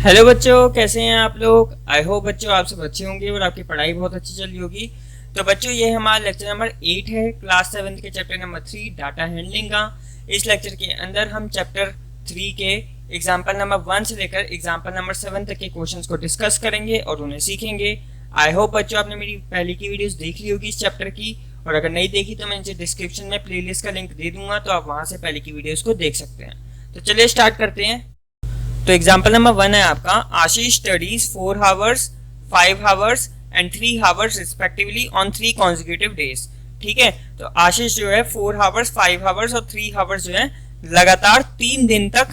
Hello बच्चों, कैसे हैं आप लोग। आई होप बच्चों आप सब अच्छे होंगे और आपकी पढ़ाई बहुत अच्छी चल रही होगी। तो बच्चों ये हमारा लेक्चर नंबर 8 है, क्लास 7 के चैप्टर नंबर 3 डाटा हैंडलिंग का। इस लेक्चर के अंदर हम चैप्टर 3 के एग्जाम्पल नंबर 1 से लेकर एग्जाम्पल नंबर 7 तक के क्वेश्चंस को डिस्कस करेंगे और उन्हें सीखेंगे। आई होप बच्चों आपने मेरी पहले की वीडियोस देख ली होगी इस चैप्टर की, और अगर नहीं देखी तो मैं नीचे डिस्क्रिप्शन में प्लेलिस्ट का लिंक दे दूंगा, तो आप वहां से पहले की वीडियोस को देख सकते हैं। तो चलिए स्टार्ट करते हैं। तो एग्जाम्पल नंबर 1 है आपका, Ashish studies 4 hours 5 hours and 3 hours respectively on 3 consecutive days. ठीक है, तो आशीष जो है 4 आवर्स 5 आवर्स और 3 आवर्स जो है लगातार 3 दिन तक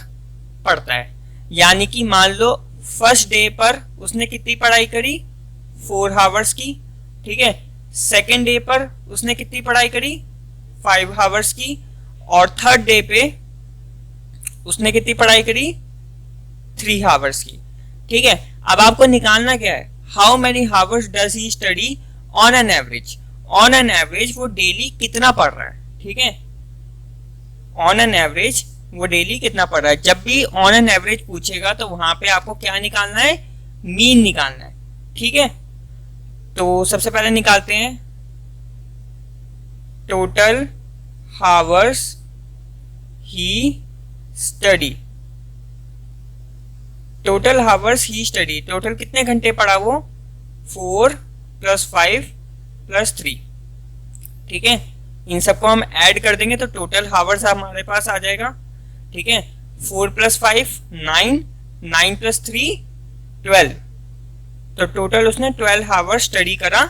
पढ़ता है। यानी कि मान लो फर्स्ट डे पर उसने कितनी पढ़ाई करी, 4 आवर्स की। ठीक है, सेकेंड डे पर उसने कितनी पढ़ाई करी, 5 आवर्स की, और थर्ड डे पे उसने कितनी पढ़ाई करी, 3 आवर्स की। ठीक है, अब आपको निकालना क्या है, how many hours does he study on an average. On an average वो डेली कितना पढ़ रहा है। ठीक है, ऑन एन एवरेज वो डेली कितना पढ़ रहा है। जब भी ऑन एन एवरेज पूछेगा तो वहां पे आपको क्या निकालना है, मीन निकालना है। ठीक है, तो सबसे पहले निकालते हैं टोटल आवर्स ही स्टडी। टोटल आवर्स ही स्टडी, टोटल कितने घंटे पढ़ा वो, 4 + 5 + 3। ठीक है, इन सबको हम ऐड कर देंगे तो टोटल आवर्स हमारे पास आ जाएगा। ठीक है, 4 + 5 9, 9 + 3 12। तो टोटल उसने 12 आवर्स स्टडी करा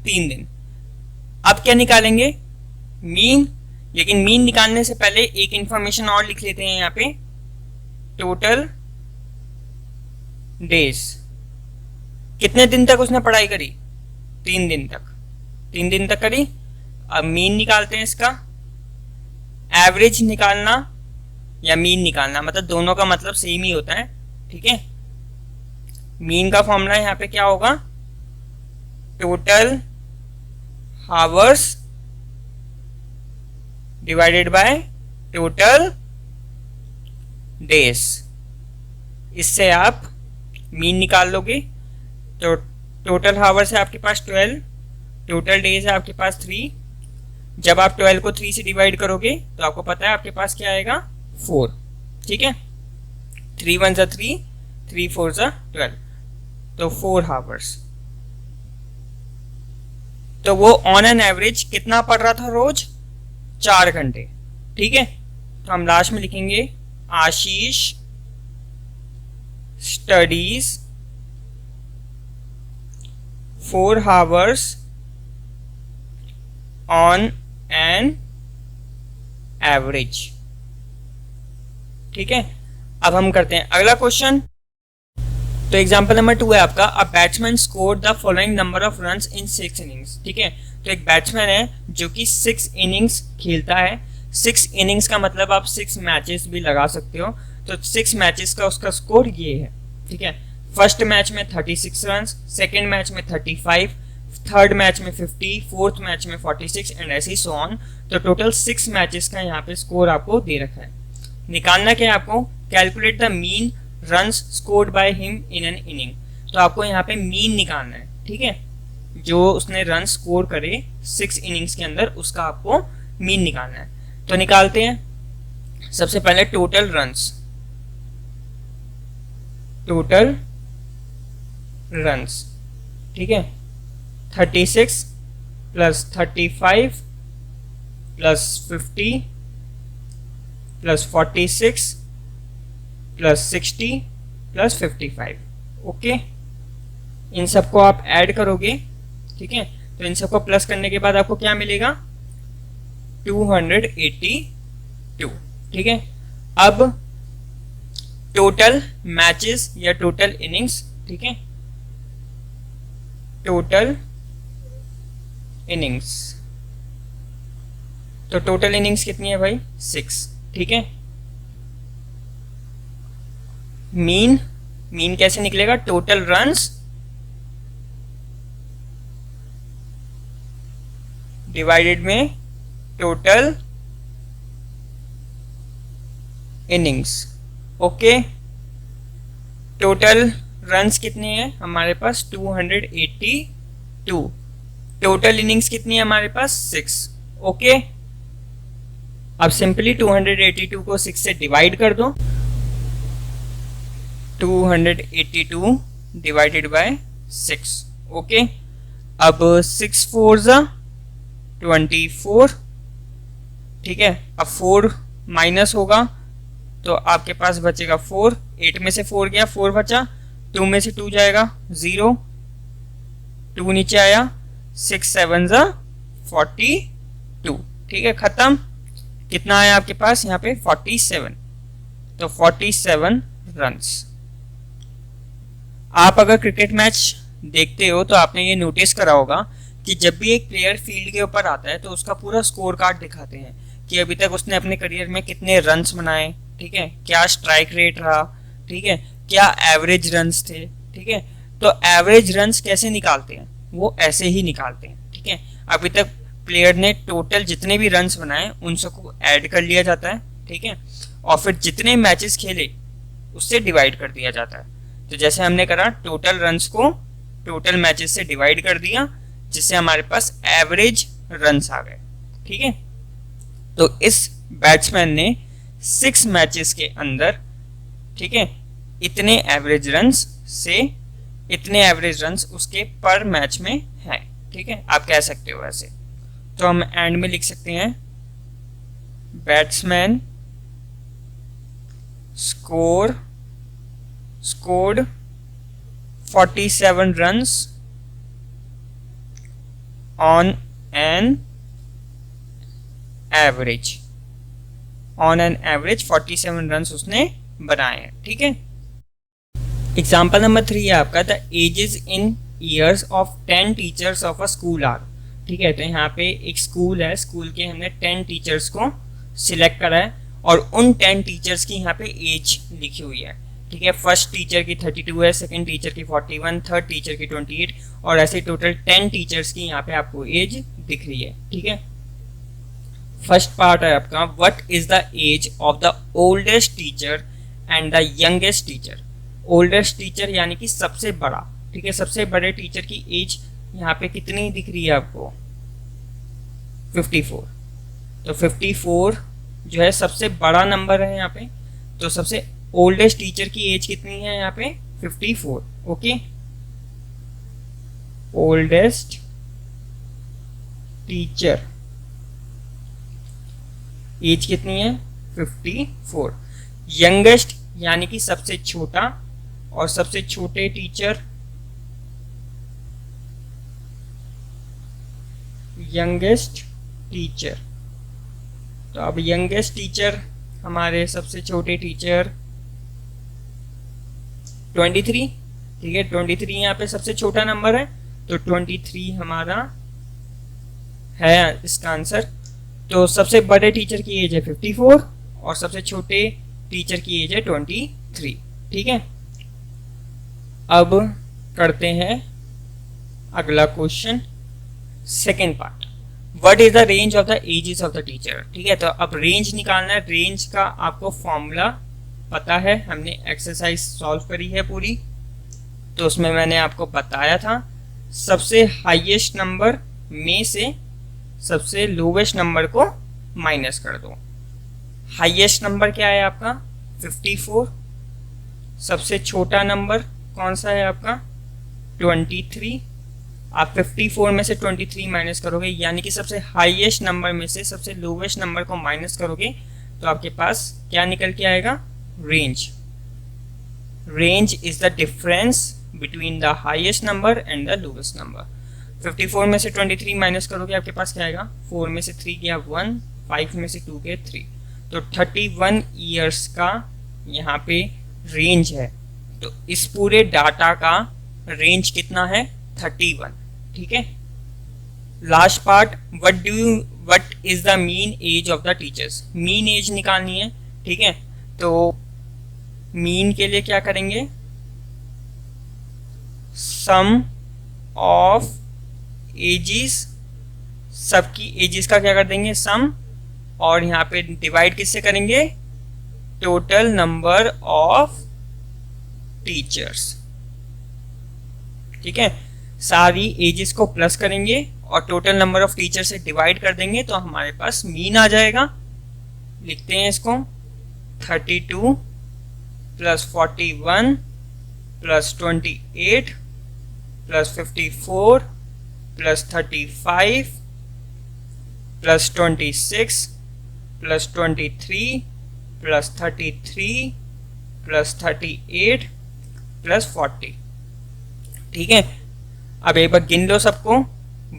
3 दिन। अब क्या निकालेंगे, मीन। लेकिन मीन निकालने से पहले एक इंफॉर्मेशन और लिख लेते हैं यहाँ पे, टोटल डेज। कितने दिन तक उसने पढ़ाई करी, 3 दिन तक। 3 दिन तक करी। अब मीन निकालते हैं इसका। एवरेज निकालना या मीन निकालना मतलब दोनों का मतलब सेम ही होता है। ठीक है, मीन का फॉर्मूला यहाँ पे क्या होगा, total hours divided by total days. इससे आप मीन निकाल लोगे। तो टोटल आवर्स है आपके पास 12, टोटल डेज है आपके पास 3। जब आप 12 को 3 से डिवाइड करोगे तो आपको पता है आपके पास क्या आएगा, 4। ठीक है, 3 1 = 3, 3 4 = 12, तो 4 आवर्स। तो वो ऑन एन एवरेज कितना पढ़ रहा था रोज, 4 घंटे। ठीक है, तो हम लास्ट में लिखेंगे आशीष studies 4 hours on an average। ठीक है, अब हम करते हैं अगला क्वेश्चन। तो एग्जांपल नंबर 2 है आपका, a batsman score the following number of runs in 6 innings. ठीक है, तो एक बैट्समैन है जो कि 6 इनिंग्स खेलता है। 6 इनिंग्स का मतलब आप 6 मैचेस भी लगा सकते हो। तो 6 मैचेस का उसका स्कोर ये है। ठीक है, फर्स्ट मैच में 36 रन, सेकेंड मैच में 35, थर्ड मैच में 50, फोर्थ मैच में 46 एंड ऐसे सो ऑन। तो टोटल 6 मैचेस का यहाँ पे स्कोर आपको दे रखा है। निकालना क्या है आपको, calculate the mean runs scored by him in an inning. तो आपको यहाँ पे मीन निकालना है। ठीक है, जो उसने रन स्कोर करे 6 इनिंग्स के अंदर उसका आपको मीन निकालना है। तो निकालते हैं। सबसे पहले टोटल रन्स, टोटल रन्स। ठीक है, 36 + 35 + 50 + 46 + 60 + 55। ओके, इन सबको आप ऐड करोगे। ठीक है, तो इन सबको प्लस करने के बाद आपको क्या मिलेगा, 282। ठीक है, अब टोटल मैचेस या टोटल इनिंग्स। ठीक है, टोटल इनिंग्स, तो टोटल इनिंग्स कितनी है भाई, 6। ठीक है, मीन, मीन कैसे निकलेगा, टोटल रन्स डिवाइडेड में total innings. Okay, total runs कितने हैं हमारे पास 282, टोटल इनिंग्स कितनी है हमारे पास 6। ओके, अब सिंपली 282 को 6 से डिवाइड कर दो, 282 डिवाइडेड बाय 6। ओके, अब 6 4 जा 24, ठीक है। अब 4 माइनस होगा तो आपके पास बचेगा 4, 8 में से 4 गया 4 बचा, 2 में से 2 जाएगा 0, 2 नीचे आया, 6 7 जा 42, ठीक है, खत्म। कितना आया आपके पास यहाँ पे 47, तो 47 रन्स। आप अगर क्रिकेट मैच देखते हो तो आपने ये नोटिस करा होगा कि जब भी एक प्लेयर फील्ड के ऊपर आता है तो उसका पूरा स्कोर कार्ड दिखाते हैं कि अभी तक उसने अपने करियर में कितने रन्स बनाए, ठीक है, क्या स्ट्राइक रेट रहा, ठीक है, क्या एवरेज रन्स थे, ठीक है। तो एवरेज रन्स कैसे निकालते हैं, वो ऐसे ही निकालते हैं, ठीक है। अभी तक प्लेयर ने टोटल जितने भी रन्स बनाए उन सबको ऐड कर लिया जाता है, ठीक है, और फिर जितने मैचेस खेले उससे डिवाइड कर दिया जाता है। तो जैसे हमने करा टोटल रन्स को टोटल मैचेस से डिवाइड कर दिया, जिससे हमारे पास एवरेज रन्स आ गए, ठीक है। तो इस बैट्समैन ने 6 मैचेस के अंदर, ठीक है, इतने एवरेज रन्स से इतने एवरेज रन्स उसके पर मैच में हैं, ठीक है, आप कह सकते हो ऐसे। तो हम एंड में लिख सकते हैं batsman scored 47 runs on an average 47 runs उसने बनाए हैं, ठीक है। एग्जाम्पल नंबर 3 है आपका, the ages in years of 10 teachers of a school are, ठीक है। तो यहाँ पे एक स्कूल है, स्कूल के हमने 10 टीचर्स को सिलेक्ट करा है और उन 10 टीचर्स की यहाँ पे एज लिखी हुई है, ठीक है। फर्स्ट टीचर की 32 है, सेकंड टीचर की 41, थर्ड टीचर की 28 और ऐसे टोटल 10 टीचर्स की यहाँ पे आपको एज दिख रही है, ठीक है। फर्स्ट पार्ट है आपका, what is the age of the oldest teacher and the youngest teacher. Oldest teacher यानी कि सबसे बड़ा, ठीक है, सबसे बड़े टीचर की एज यहाँ पे कितनी दिख रही है आपको 54। तो 54 जो है सबसे बड़ा नंबर है यहाँ पे, तो सबसे ओल्डेस्ट टीचर की एज कितनी है यहाँ पे 54। ओके, ओल्डेस्ट टीचर एज कितनी है 54। यंगेस्ट यानी कि सबसे छोटा और सबसे छोटे टीचर यंगेस्ट टीचर। तो अब यंगेस्ट टीचर हमारे सबसे छोटे टीचर 23, ठीक है, 23 यहाँ पे सबसे छोटा नंबर है, तो 23 हमारा है इसका आंसर। तो सबसे बड़े टीचर की एज है 54 और सबसे छोटे टीचर की एज है 23, ठीक है। अब करते हैं अगला question, second part, what is the range of the ages of the teacher, ठीक है। तो अब रेंज निकालना है, रेंज का आपको फॉर्मूला पता है, हमने एक्सरसाइज सॉल्व करी है पूरी, तो उसमें मैंने आपको बताया था सबसे हाईएस्ट नंबर में से सबसे लोवेस्ट नंबर को माइनस कर दो। हाईएस्ट नंबर क्या है आपका 54, सबसे छोटा नंबर कौन सा है आपका 23। आप 54 में से 23 माइनस करोगे यानी कि सबसे हाईएस्ट नंबर में से सबसे लोवेस्ट नंबर को माइनस करोगे तो आपके पास क्या निकल के आएगा range. Range is the difference between the highest number and the lowest number. 54 में से 23 माइनस करोगे आपके पास क्या आएगा, 4 में से 3 गया 1, 5 में से 2 गए 3, तो 31 ईयर्स का यहाँ पे रेंज है। तो इस पूरे डाटा का रेंज कितना है 31, ठीक है। Last part, what is the mean age of the teachers, mean age निकालनी है, ठीक है। तो मीन के लिए क्या करेंगे, सम ऑफ एजिस, सबकी एजिस का क्या कर देंगे सम, और यहाँ पे डिवाइड किससे करेंगे टोटल नंबर ऑफ टीचर्स। ठीक है, सारी एजेस को प्लस करेंगे और टोटल नंबर ऑफ टीचर से डिवाइड कर देंगे तो हमारे पास मीन आ जाएगा। लिखते हैं इसको 32 plus 41 plus 28 plus 54 plus 35 plus 26 plus 23 plus 33 plus 38 plus 40। ठीक है, अब एक बार गिन लो सबको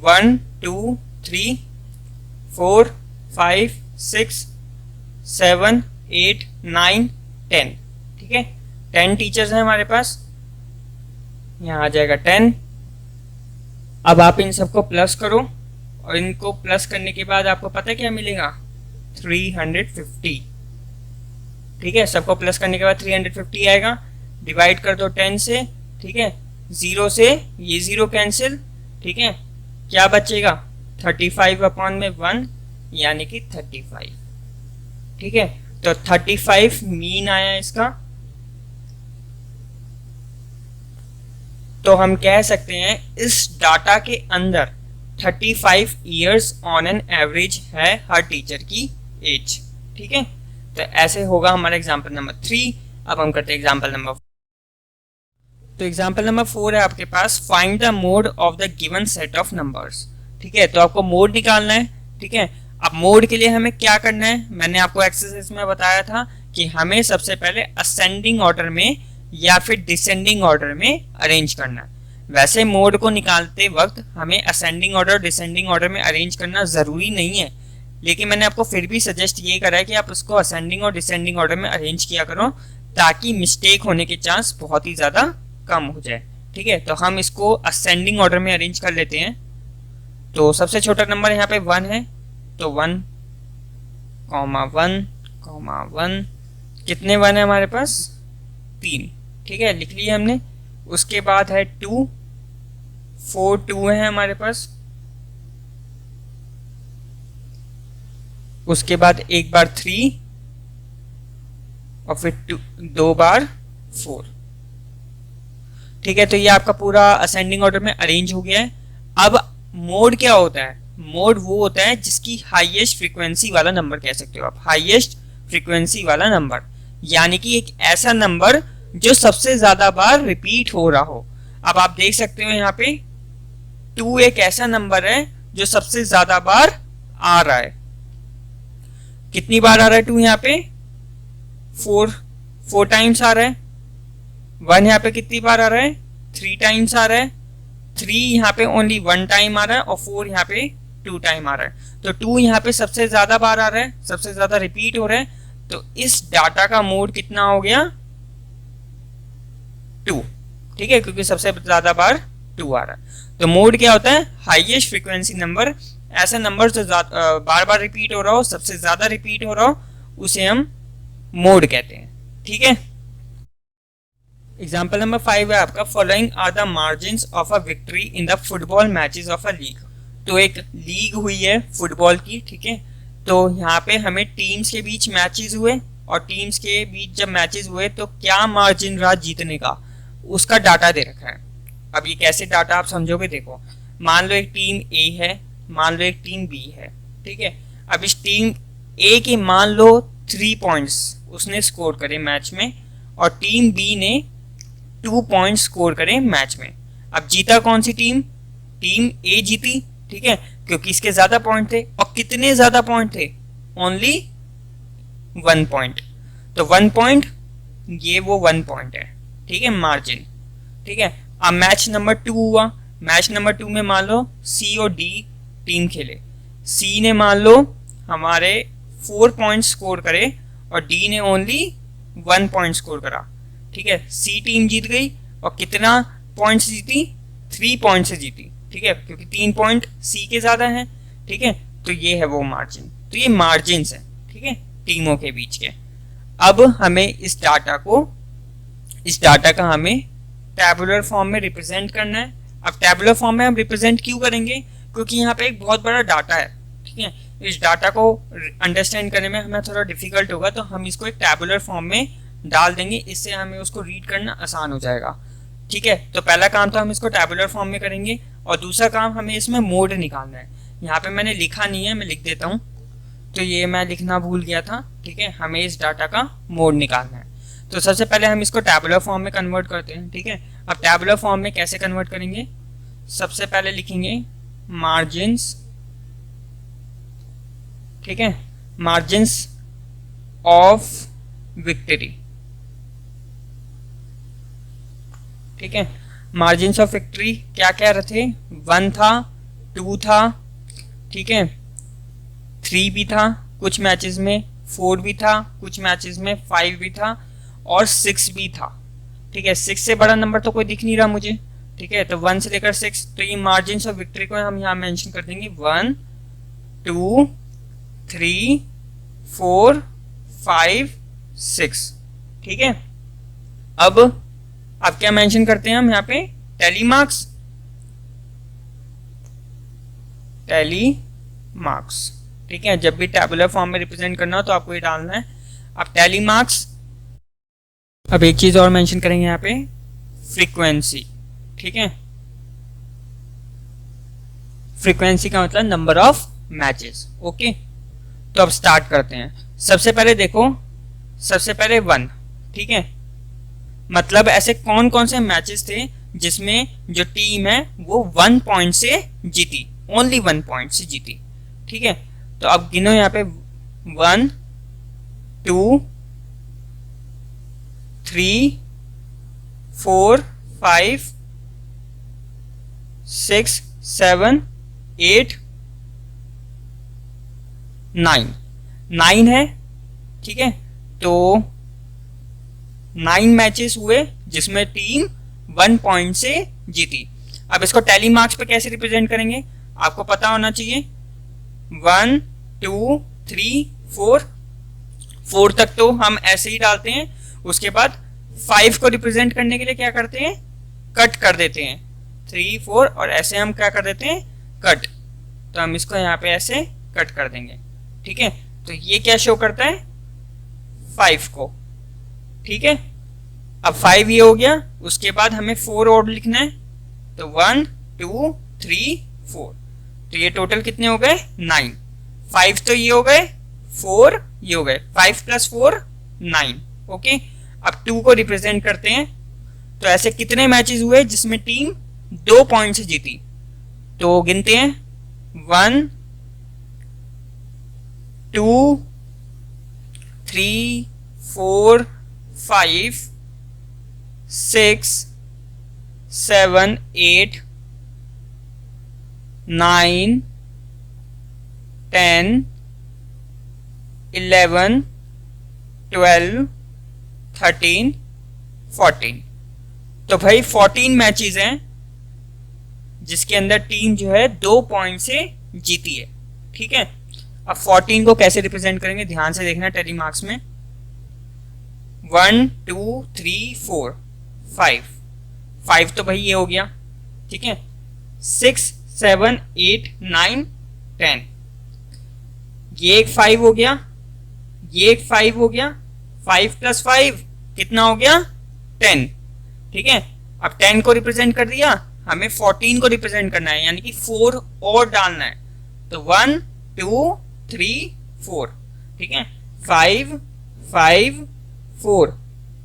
1 2 3 4 5 6 7 8 9 10। ठीक है, 10 टीचर्स हैं हमारे पास, यहाँ आ जाएगा 10। अब आप इन सबको प्लस करो और इनको प्लस करने के बाद आपको पता है क्या मिलेगा 350। ठीक है, सबको प्लस करने के बाद 350 आएगा। डिवाइड कर दो 10 से। ठीक है, 0 से ये 0 कैंसिल। ठीक है, क्या बचेगा 35 अपॉन में 1 यानी कि 35। ठीक है, तो 35 मीन आया इसका। तो हम कह सकते हैं इस डाटा के अंदर 35 ईयर्स ऑन एन एवरेज है हर टीचर की एज। ठीक है, तो ऐसे होगा हमारा एग्जांपल नंबर 3। अब हम करते हैं एग्जांपल नंबर 4। तो एग्जांपल नंबर 4 है आपके पास, find the mode of the given set of numbers. ठीक है, तो आपको मोड निकालना है। ठीक है, अब मोड के लिए हमें क्या करना है, मैंने आपको एक्सरसाइज में बताया था कि हमें सबसे पहले असेंडिंग ऑर्डर में या फिर डिसेंडिंग ऑर्डर में अरेंज करना है। वैसे मोड को निकालते वक्त हमें असेंडिंग ऑर्डर डिसेंडिंग ऑर्डर में अरेंज करना ज़रूरी नहीं है, लेकिन मैंने आपको फिर भी सजेस्ट ये करा है कि आप उसको असेंडिंग और डिसेंडिंग ऑर्डर में अरेंज किया करो ताकि मिस्टेक होने के चांस बहुत ही ज़्यादा कम हो जाए। ठीक है, तो हम इसको असेंडिंग ऑर्डर में अरेंज कर लेते हैं। तो सबसे छोटा नंबर यहाँ पे 1 है, तो 1, 1, 1। कितने 1 है हमारे पास 3। ठीक है, लिख लिया हमने। उसके बाद है 2, 4 2 है हमारे पास। उसके बाद एक बार 3 और फिर 2 बार 4। ठीक है, तो ये आपका पूरा असेंडिंग ऑर्डर में अरेंज हो गया है। अब मोड क्या होता है, मोड वो होता है जिसकी हाईएस्ट फ्रीक्वेंसी वाला नंबर कह सकते हो आप, हाईएस्ट फ्रीक्वेंसी वाला नंबर, यानी कि एक ऐसा नंबर जो सबसे ज्यादा बार रिपीट हो रहा हो। अब आप देख सकते हो यहाँ पे 2 एक ऐसा नंबर है जो सबसे ज्यादा बार आ रहा है। कितनी बार आ रहा है 2 यहाँ पे 4 टाइम्स आ रहा है। 1 यहाँ पे कितनी बार आ रहा है 3 टाइम्स आ रहा है। 3 यहाँ पे ओनली 1 टाइम आ रहा है और 4 यहाँ पे 2 टाइम आ रहा है। तो 2 यहाँ पे सबसे ज्यादा बार आ रहा है, सबसे ज्यादा रिपीट हो रहा है। तो इस डाटा का मोड कितना हो गया 2। ठीक है, क्योंकि सबसे ज्यादा बार 2 आ रहा है। तो मोड क्या होता है, हाईएस्ट फ्रीक्वेंसी नंबर, ऐसा नंबर जो बार बार रिपीट हो रहा हो, सबसे ज्यादा रिपीट हो रहा हो, उसे हम मोड कहते हैं। ठीक है, एग्जाम्पल नंबर 5 है आपका, following are the margins of a victory in the football matches of a league. तो एक लीग हुई है फुटबॉल की। ठीक है, तो यहाँ पे हमें टीम्स के बीच मैचेस हुए और टीम्स के बीच जब मैचेस हुए तो क्या मार्जिन रहा जीतने का, उसका डाटा दे रखा है। अब ये कैसे डाटा आप समझोगे, देखो मान लो एक टीम ए है, मान लो एक टीम बी है। ठीक है, अब इस टीम ए के मान लो 3 पॉइंट्स उसने स्कोर करे मैच में और टीम बी ने 2 पॉइंट्स स्कोर करे मैच में। अब जीता कौन सी टीम, टीम ए जीती। ठीक है, क्योंकि इसके ज्यादा पॉइंट थे। और कितने ज्यादा पॉइंट थे, ओनली 1 पॉइंट। तो 1 पॉइंट, ये वो 1 पॉइंट है। ठीक है, मार्जिन। ठीक है, अब मैच नंबर 2 हुआ। मैच नंबर 2 में मान लो सी और डी टीम खेले। सी ने मान लो हमारे 4 पॉइंट स्कोर करे और डी ने ओनली 1 पॉइंट स्कोर करा। ठीक है, सी टीम जीत गई और कितना पॉइंट से जीती, 3 पॉइंट से जीती। ठीक है, क्योंकि 3 पॉइंट सी के ज्यादा हैं। ठीक है, तो ये है वो मार्जिन। तो ये मार्जिन है, ठीक है, टीमों के बीच के। अब हमें इस डाटा का हमें टैबुलर फॉर्म में रिप्रेजेंट करना है। अब टैबुलर फॉर्म में हम रिप्रेजेंट क्यों करेंगे, क्योंकि यहाँ पे एक बहुत बड़ा डाटा है। ठीक है, इस डाटा को अंडरस्टैंड करने में हमें थोड़ा डिफिकल्ट होगा, तो हम इसको एक टैबुलर फॉर्म में डाल देंगे, इससे हमें उसको रीड करना आसान हो जाएगा। ठीक है, तो पहला काम तो हम इसको टैबुलर फॉर्म में करेंगे और दूसरा काम हमें इसमें मोड निकालना है। यहाँ पे मैंने लिखा नहीं है, मैं लिख देता हूँ, तो ये मैं लिखना भूल गया था। ठीक है, हमें इस डाटा का मोड निकालना है। तो सबसे पहले हम इसको टैबुलर फॉर्म में कन्वर्ट करते हैं। ठीक है, अब टैबुलर फॉर्म में कैसे कन्वर्ट करेंगे, सबसे पहले लिखेंगे मार्जिन्स। ठीक है, मार्जिन्स ऑफ विक्ट्री। ठीक है, मार्जिन्स ऑफ विक्ट्री क्या क्या रहे, 1 था, 2 था, ठीक है, 3 भी था कुछ मैचेस में, 4 भी था कुछ मैचेस में, 5 भी था और 6 भी था। ठीक है, 6 से बड़ा नंबर तो कोई दिख नहीं रहा मुझे। ठीक है, तो 1 से लेकर 6, तो ये मार्जिन्स ऑफ विक्ट्री को हम यहाँ मेंशन कर देंगे 1 2 3 4 5 6। ठीक है, अब क्या मेंशन करते हैं हम यहाँ पे, टैली मार्क्स। टैली मार्क्स, ठीक है, जब भी टैबुलर फॉर्म में रिप्रेजेंट करना हो तो आपको ये डालना है। अब टैली मार्क्स, अब एक चीज और मेंशन करेंगे यहाँ पे, फ्रीक्वेंसी। ठीक है, फ्रीक्वेंसी का मतलब नंबर ऑफ मैचेस। ओके, तो अब स्टार्ट करते हैं। सबसे पहले देखो, सबसे पहले 1। ठीक है, मतलब ऐसे कौन कौन से मैचेस थे जिसमें जो टीम है वो 1 पॉइंट से जीती, ओनली 1 पॉइंट से जीती। ठीक है, तो अब गिनो यहाँ पे 1 2 3 4 5 6 7 8 9 है। ठीक है, तो 9 मैचेस हुए जिसमें टीम 1 पॉइंट से जीती। अब इसको टैली मार्क्स पे कैसे रिप्रेजेंट करेंगे, आपको पता होना चाहिए। 1 2 3 4 तक तो हम ऐसे ही डालते हैं। उसके बाद 5 को रिप्रेजेंट करने के लिए क्या करते हैं, कट कर देते हैं, 3 4 और ऐसे हम क्या कर देते हैं, कट। तो हम इसको यहाँ पे ऐसे कट कर देंगे। ठीक है, तो ये क्या शो करता है, 5 को। ठीक है, अब 5 ये हो गया, उसके बाद हमें 4 और लिखना है, तो 1 2 3 4, तो ये टोटल कितने हो गए, 9। 5 तो ये हो गए, 4 ये हो गए, 5 + 4 9। ओके, अब 2 को रिप्रेजेंट करते हैं, तो ऐसे कितने मैचेस हुए जिसमें टीम 2 पॉइंट से जीती, तो गिनते हैं 1 2 3 4 5 6 7 8 9 10 11 12 13 14। तो भाई 14 मैचेस हैं जिसके अंदर टीम जो है 2 पॉइंट से जीती है। ठीक है, अब 14 को कैसे रिप्रेजेंट करेंगे, ध्यान से देखना टैली मार्क्स में। 1 2 3 4 5 तो भाई ये हो गया। ठीक है, 6 7 8 9 10, ये एक 5 हो गया, ये एक 5 हो गया, 5 + 5 कितना हो गया, 10। ठीक है, अब 10 को रिप्रेजेंट कर दिया, हमें 14 को रिप्रेजेंट करना है, यानी कि 4 और डालना है, तो 1 2 3 4। ठीक है, 5 5 4।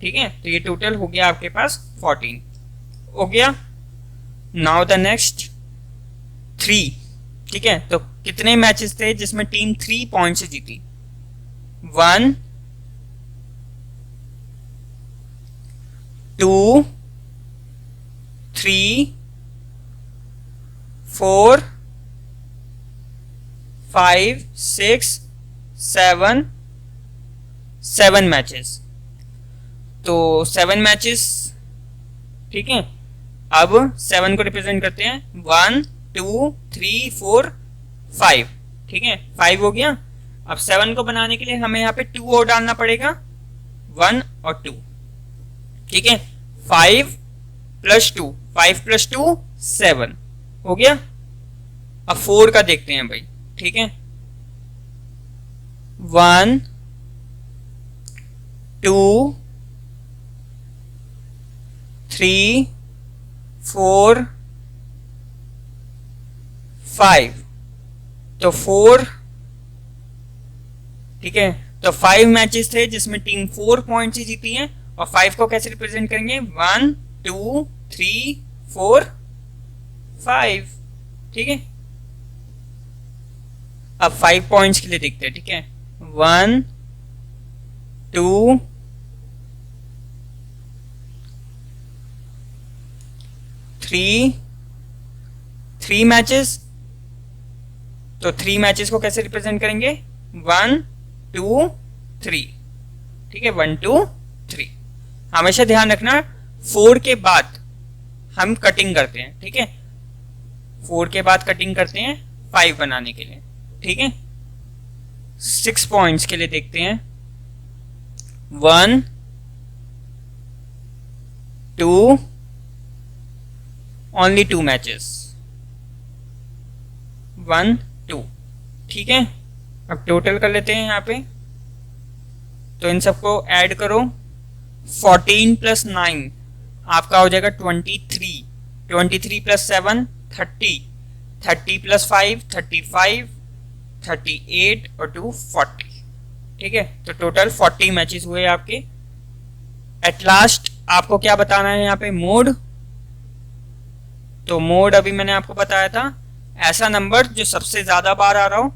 ठीक है, तो ये टोटल हो गया आपके पास 14 हो गया। Now the next 3। ठीक है, तो कितने मैचेस थे जिसमें टीम 3 पॉइंट से जीती, 1 2 3 4 5 6 7 मैचेस, तो 7 मैचेस। ठीक है, अब 7 को रिप्रेजेंट करते हैं, 1 2 3 4 5। ठीक है, 5 हो गया। अब 7 को बनाने के लिए हमें यहाँ पे 2 और डालना पड़ेगा, 1 और 2। ठीक है, 5 + 2 5 + 2 7 हो गया। अब 4 का देखते हैं भाई। ठीक है, 1 2 3 4 5। तो 4, ठीक है, तो 5 मैचेस थे जिसमें टीम 4 पॉइंट से जीती है। और 5 को कैसे रिप्रेजेंट करेंगे? 1 2 3 4 5, ठीक है। अब 5 पॉइंट्स के लिए देखते हैं, ठीक है। 1 2 3 मैचेस, तो 3 मैचेस को कैसे रिप्रेजेंट करेंगे? 1 2 3, ठीक है, 1 2 3। हमेशा ध्यान रखना 4 के बाद हम कटिंग करते हैं, ठीक है। 4 के बाद कटिंग करते हैं 5 बनाने के लिए, ठीक है। 6 पॉइंट्स के लिए देखते हैं। 1 2, ओनली 2 मैचेस, 1 2, ठीक है। अब टोटल कर लेते हैं यहाँ पे, तो इन सबको ऐड करो। 14 प्लस 9 आपका हो जाएगा 23, 23 प्लस 7 30, 30 प्लस 5 35, 38 और 2 40, ठीक है। तो टोटल 40 मैचेस हुए आपके। एट लास्ट आपको क्या बताना है यहाँ पे? मोड। तो मोड अभी मैंने आपको बताया था, ऐसा नंबर जो सबसे ज्यादा बार आ रहा हो।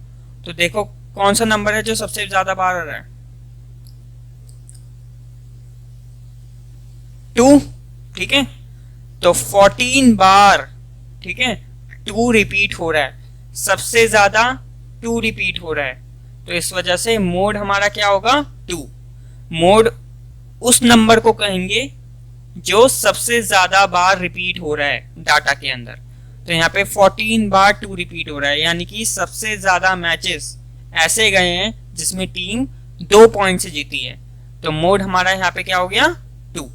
तो देखो कौन सा नंबर है जो सबसे ज्यादा बार आ रहा है? 2, ठीक है। तो 14 बार, ठीक है, 2 रिपीट हो रहा है, सबसे ज्यादा 2 रिपीट हो रहा है। तो इस वजह से मोड हमारा क्या होगा? 2। मोड उस नंबर को कहेंगे जो सबसे ज्यादा बार रिपीट हो रहा है डाटा के अंदर। तो यहाँ पे 14 बार 2 रिपीट हो रहा है, यानी कि सबसे ज्यादा मैचेस ऐसे गए हैं जिसमें टीम 2 पॉइंट से जीती है। तो मोड हमारा यहाँ पे क्या हो गया? 2।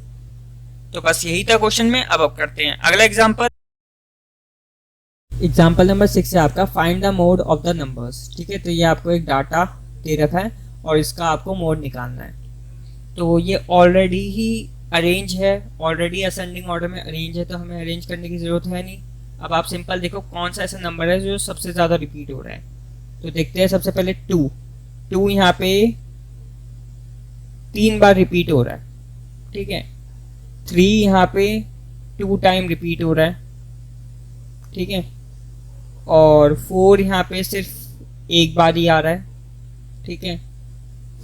तो बस यही था क्वेश्चन में। अब करते हैं अगला एग्जाम्पल। एग्जाम्पल नंबर 6 है आपका, find the mode of the numbers, ठीक है। तो ये आपको एक डाटा दे रखा है और इसका आपको मोड निकालना है। तो ये ऑलरेडी ही अरेंज है, ऑलरेडी असेंडिंग ऑर्डर में अरेंज है, तो हमें अरेंज करने की जरूरत है नहीं। अब आप सिंपल देखो कौन सा ऐसा नंबर है जो सबसे ज्यादा रिपीट हो रहा है। तो देखते हैं सबसे पहले 2 यहाँ पे 3 बार रिपीट हो रहा है, ठीक है। 3 यहाँ पे 2 टाइम रिपीट हो रहा है, ठीक है। और 4 यहाँ पे सिर्फ एक बार ही आ रहा है, ठीक है।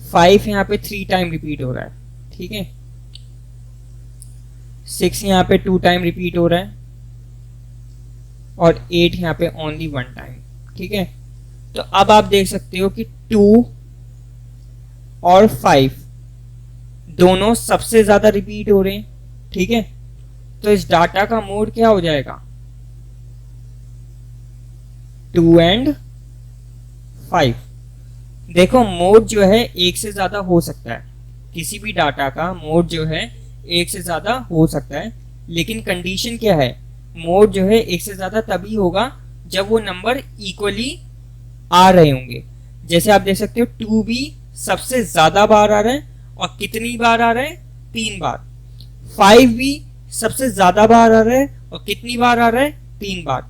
5 यहाँ पे 3 टाइम रिपीट हो रहा है, ठीक है। 6 यहाँ पे 2 टाइम रिपीट हो रहा है और 8 यहाँ पे ओनली 1 टाइम, ठीक है। तो अब आप देख सकते हो कि 2 और 5 दोनों सबसे ज्यादा रिपीट हो रहे हैं, ठीक है। तो इस डाटा का मोड क्या हो जाएगा? 2 एंड 5। देखो मोड जो है एक से ज्यादा हो सकता है, किसी भी डाटा का मोड जो है एक से ज्यादा हो सकता है, लेकिन कंडीशन क्या है? मोड जो है एक से ज्यादा तभी होगा जब वो नंबर इक्वली आ रहे होंगे। जैसे आप देख सकते हो 2 भी सबसे ज्यादा बार आ रहा है, और कितनी बार आ रहा है? 3 बार। 5 भी सबसे ज्यादा बार आ रहा है और कितनी बार आ रहा है? 3 बार,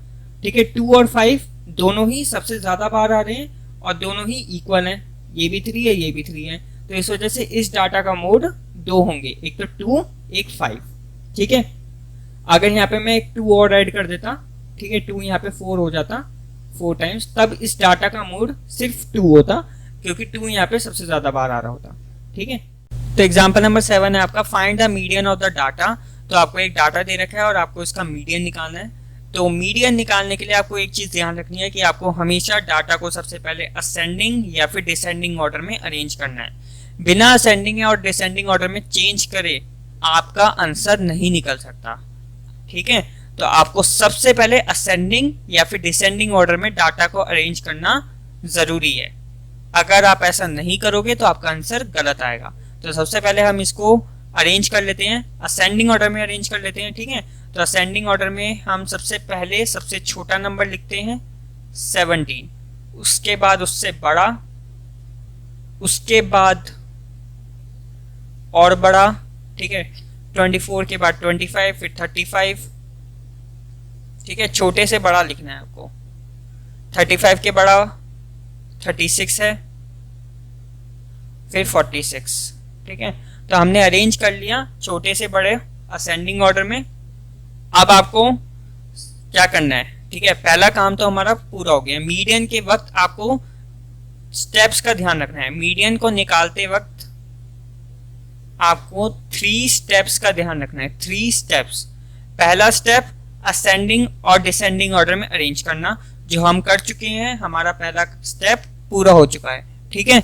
ठीक है। 2 और 5 दोनों ही सबसे ज्यादा बार आ रहे हैं और दोनों ही इक्वल हैं, ये भी 3 है ये भी 3 है। तो इस वजह से इस डाटा का मोड 2 होंगे, एक तो 2 एक 5, ठीक है। अगर यहाँ पे मैं एक 2 और ऐड कर देता, ठीक है, 2 यहाँ पे 4 हो जाता 4 टाइम्स, तब इस डाटा का मोड सिर्फ 2 होता, क्योंकि 2 यहाँ पे सबसे ज्यादा बार आ रहा होता, ठीक है। तो एग्जाम्पल नंबर 7 है आपका, find the median of the data. तो आपको एक डाटा दे रखा है और आपको इसका मीडियन निकालना है। तो मीडियन निकालने के लिए आपको एक चीज ध्यान रखनी है कि आपको हमेशा डाटा को सबसे पहले असेंडिंग या फिर डिसेंडिंग ऑर्डर में अरेंज करना है। बिना असेंडिंग और डिसेंडिंग ऑर्डर में चेंज करे आपका आंसर नहीं निकल सकता, ठीक है। तो आपको सबसे पहले असेंडिंग या फिर डिसेंडिंग ऑर्डर में डाटा को अरेंज करना जरूरी है। अगर आप ऐसा नहीं करोगे तो आपका आंसर गलत आएगा। तो सबसे पहले हम इसको अरेंज कर लेते हैं, असेंडिंग ऑर्डर में अरेंज कर लेते हैं, ठीक है। तो असेंडिंग ऑर्डर में हम सबसे पहले सबसे छोटा नंबर लिखते हैं 17, उसके बाद उससे बड़ा, उसके बाद और बड़ा, ठीक है, 24 के बाद 25, फिर 35। ठीक है, छोटे से बड़ा लिखना है आपको। 35 के बड़ा 36 है, फिर 46। ठीक है, तो हमने अरेंज कर लिया छोटे से बड़े असेंडिंग ऑर्डर में। अब आपको क्या करना है? ठीक है, पहला काम तो हमारा पूरा हो गया। मीडियन के वक्त आपको स्टेप्स का ध्यान रखना है। मीडियन को निकालते वक्त आपको 3 स्टेप्स का ध्यान रखना है। 3 स्टेप्स। पहला स्टेप असेंडिंग और डिसेंडिंग ऑर्डर में अरेंज करना, जो हम कर चुके हैं। हमारा पहला स्टेप पूरा हो चुका है। ठीक है,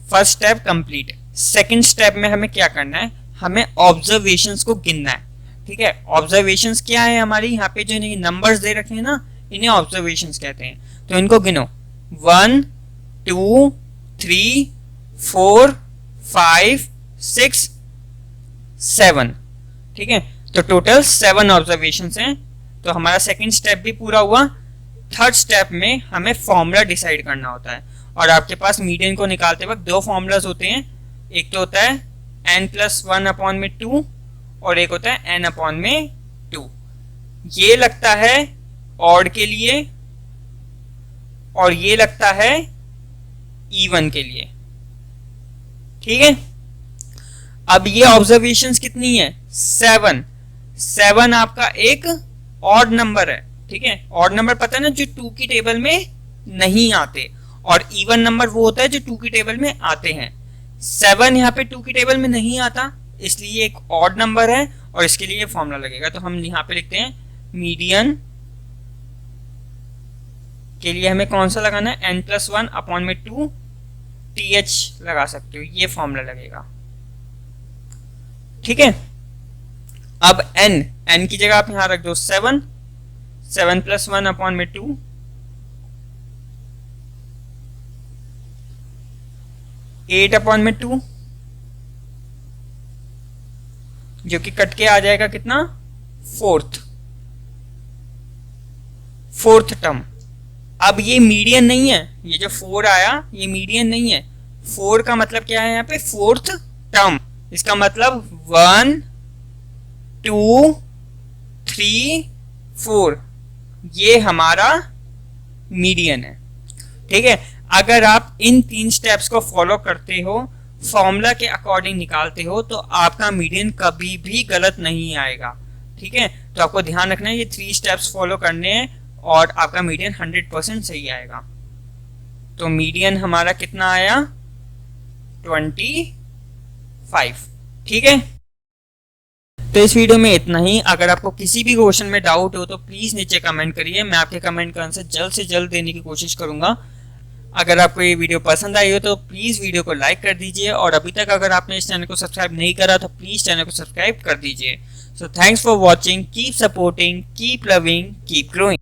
first step complete. Second step में हमें क्या करना है? हमें ऑब्जर्वेशंस को गिनना है। ठीक है, ऑब्जर्वेशंस क्या है? हमारी यहाँ पे जो नंबर्स दे रखे हैं ना, इन्हें ऑब्जर्वेशंस कहते हैं। तो इनको गिनो, 1 2 3 4 5 6 7। ठीक है, तो टोटल 7 ऑब्जर्वेशंस हैं। तो हमारा सेकंड स्टेप भी पूरा हुआ। थर्ड स्टेप में हमें फॉर्मूला डिसाइड करना होता है, और आपके पास मीडियन को निकालते वक्त 2 फॉर्मूलाज होते हैं। एक तो होता है n+1/2 और एक होता है n/2। ये लगता है ऑड के लिए और ये लगता है इवन के लिए। ठीक है, अब ये ऑब्जर्वेशंस कितनी है? 7। 7 आपका एक ऑड नंबर है। ठीक है, ऑड नंबर पता है ना, जो 2 की टेबल में नहीं आते, और इवन नंबर वो होता है जो 2 की टेबल में आते हैं। 7 यहाँ पे 2 की टेबल में नहीं आता, इसलिए एक ऑड नंबर है और इसके लिए फॉर्मूला लगेगा। तो हम यहाँ पे लिखते हैं मीडियन के लिए हमें कौन सा लगाना है? n+1/2 TH लगा सकते हो, ये फॉर्मूला लगेगा। ठीक है, अब n की जगह आप यहां रख दो 7 +1/2 8/2, जो कि कट के आ जाएगा कितना? Fourth term. अब ये मीडियन नहीं है, ये जो 4 आया ये मीडियन नहीं है। 4 का मतलब क्या है? यहाँ पे फोर्थ टर्म। इसका मतलब 1 2 3 4, ये हमारा मीडियन है। ठीक है, अगर आप इन 3 स्टेप्स को फॉलो करते हो, फॉर्मूला के अकॉर्डिंग निकालते हो, तो आपका मीडियन कभी भी गलत नहीं आएगा। ठीक है, तो आपको ध्यान रखना है ये 3 स्टेप्स फॉलो करने हैं और आपका मीडियन 100% सही आएगा। तो मीडियन हमारा कितना आया? 25। ठीक है, तो इस वीडियो में इतना ही। अगर आपको किसी भी क्वेश्चन में डाउट हो तो प्लीज नीचे कमेंट करिए, मैं आपके कमेंट का आंसर जल्द से जल्द देने की कोशिश करूंगा। अगर आपको ये वीडियो पसंद आई हो तो प्लीज वीडियो को लाइक कर दीजिए, और अभी तक अगर आपने इस चैनल को सब्सक्राइब नहीं करा तो प्लीज चैनल को सब्सक्राइब कर दीजिए। So thanks for watching, keep supporting, keep loving, keep growing.